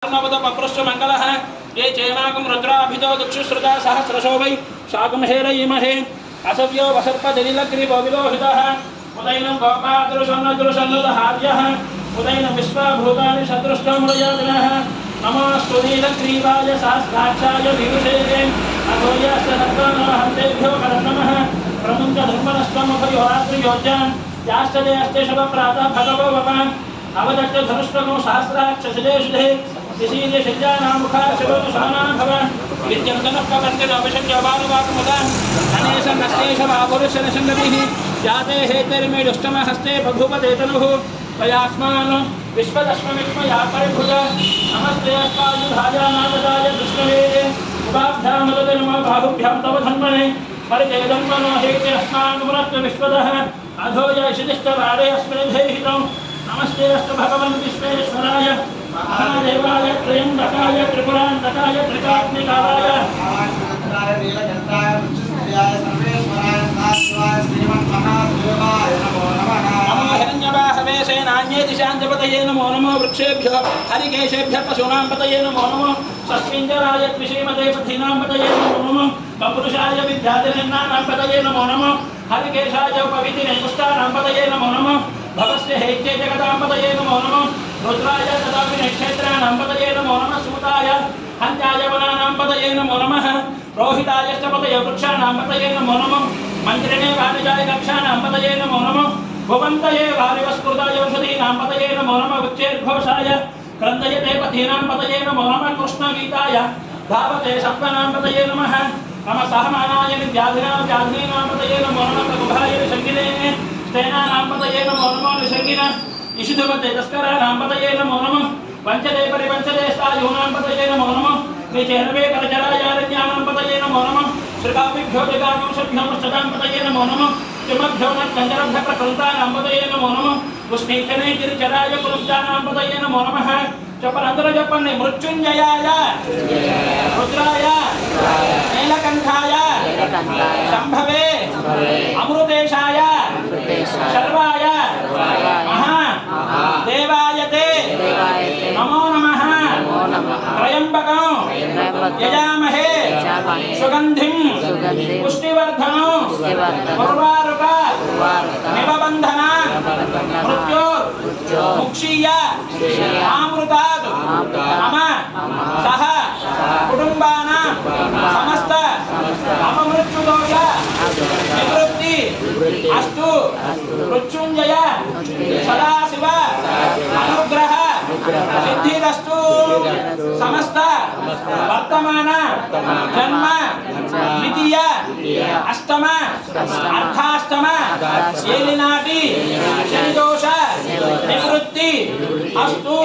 पप्रश्वमङ्गलः ये चेमाकं रुद्राभितो दुक्षुश्रुता सहस्रशो वै शाकं हेरयीमहे असव्यो वसर्पदलिलग्रीवविलोहितः उदैनं गोपादृशन्नदृशन्नदहार्यः उदैनं विश्वभूतानि सदृष्टमुरयादिनः नमोऽस्तु नीलग्रीवाय सहस्राक्षाय विभुषे अधोयाश्च सत्त्वानमहन्तेभ्यो नमः प्रमुञ्चधर्मनस्त्वमभयोरात्रियोज्यान् याश्च देयश्च शुभप्रातः भगवो वपान् अवदत्त धनुष्टको सहस्राक्षसुधे इसीलिए शिजानां मुखार्षभो समानां भवान् विद्यन्तनक्कवर्तिरविषज्ञबालवाकमुदान् अनेशन्नस्तेषवापुरुषनसङ्गतिः जाते हेतर्मेडुष्टमहस्ते बभूपदेतनुः त्वयास्मान् विश्वदश्मविष्मया परिभुज नमस्ते अस्मायुधायानागताय विष्णवे उपाभ्यां नमो बाहुभ्यां तव धन्मने परिजयधन्मनो हेते अस्मान् पुनश्च विश्वदः अधोय शितिष्ठवारे अस्मिन् धेहितम् नमस्ते अस्तु भगवन् विश्वेश्वराय महादेवाय त्र्यम्बकाय त्रिपुरान्तकाय त्रिकात्मिकाय नीलकण्ठाय वृक्षसूर्याय सर्वेश्वराय सदाशिवाय श्रीमन्महादेवाय नमो नमः नमो हिरण्यवाहवे सेनान्ये दिशाञ्जपतये नमो नमो वृक्षेभ्यो हरिकेशेभ्यः पशूनां पतये नमो नमो सस्मिञ्जराय त्रिशीमते पथीनां पतये नमो नमो बपुरुषाय विद्याधिनिर्णानां पतये नमो नमो हरिकेशाय उपविधिनिर्मुष्टानां पतये नमो नमो भवस्य हेत्ये जगदाम्बतये नमो नमः रुद्राय तदापि नक्षत्राणां पतये नमो नमः सुमताय हन्त्याय वनानां पतये नमो नमः रोहितायश्च पतये वृक्षाणां पतये नमो नमः मन्त्रिणे वाणिजाय कक्षाणां पतये नमो नमः भुवन्तये वारिवस्कृताय औषधीनां पतये नमो नमः उच्चैर्घोषाय क्रन्दयते पथीनां पतये नमो नमः कृष्णगीताय धावते सप्तनां पतये नमः नमः सहमानाय व्याधिनां पतये नमो नमः प्रगुभाय शङ्किने स्तेनानां पतये नमो नमो निषङ्गिन इषुधुमते तस्कराणां पतये नमो नमः पञ्चदे परिपञ्चदे स्थायूनां पतये नमो नमः निचेनवे करचरायारण्यानां पतये नमो नमः श्रीकाभिभ्यो जगागंशभ्यो मृच्छतां पतये नमो नमः चिमभ्यो नञ्जरभ्यप्रकृतानां पतये नमो नमः उष्णीचने गिरिचराय कुलुब्जानां पतये नमो नमः चपरन्तरजपन्ने मृत्युञ्जयाय रुद्राय नीलकण्ठाय शम्भवे अमृतेशाय शर्वाय महादेवाय ते नमो नमः त्रयम्बकं यजामहे सुगन्धिं पुष्टिवर्धनं उर्वारुक निबबन्धन मृत्योर्मुक्षीय आमृतात् मम सह कुटुम्बानां समस्त अपमृत्युदोष निवृत्ति अस्तु मृत्युञ्जय सदाशिव अनुग्रह सिद्धिरस्तु समस्त वर्तमान जन्म द्वितीय अष्टम अर्धाष्टम ఏలినాటి శనిదోష నివృత్తి అస్తు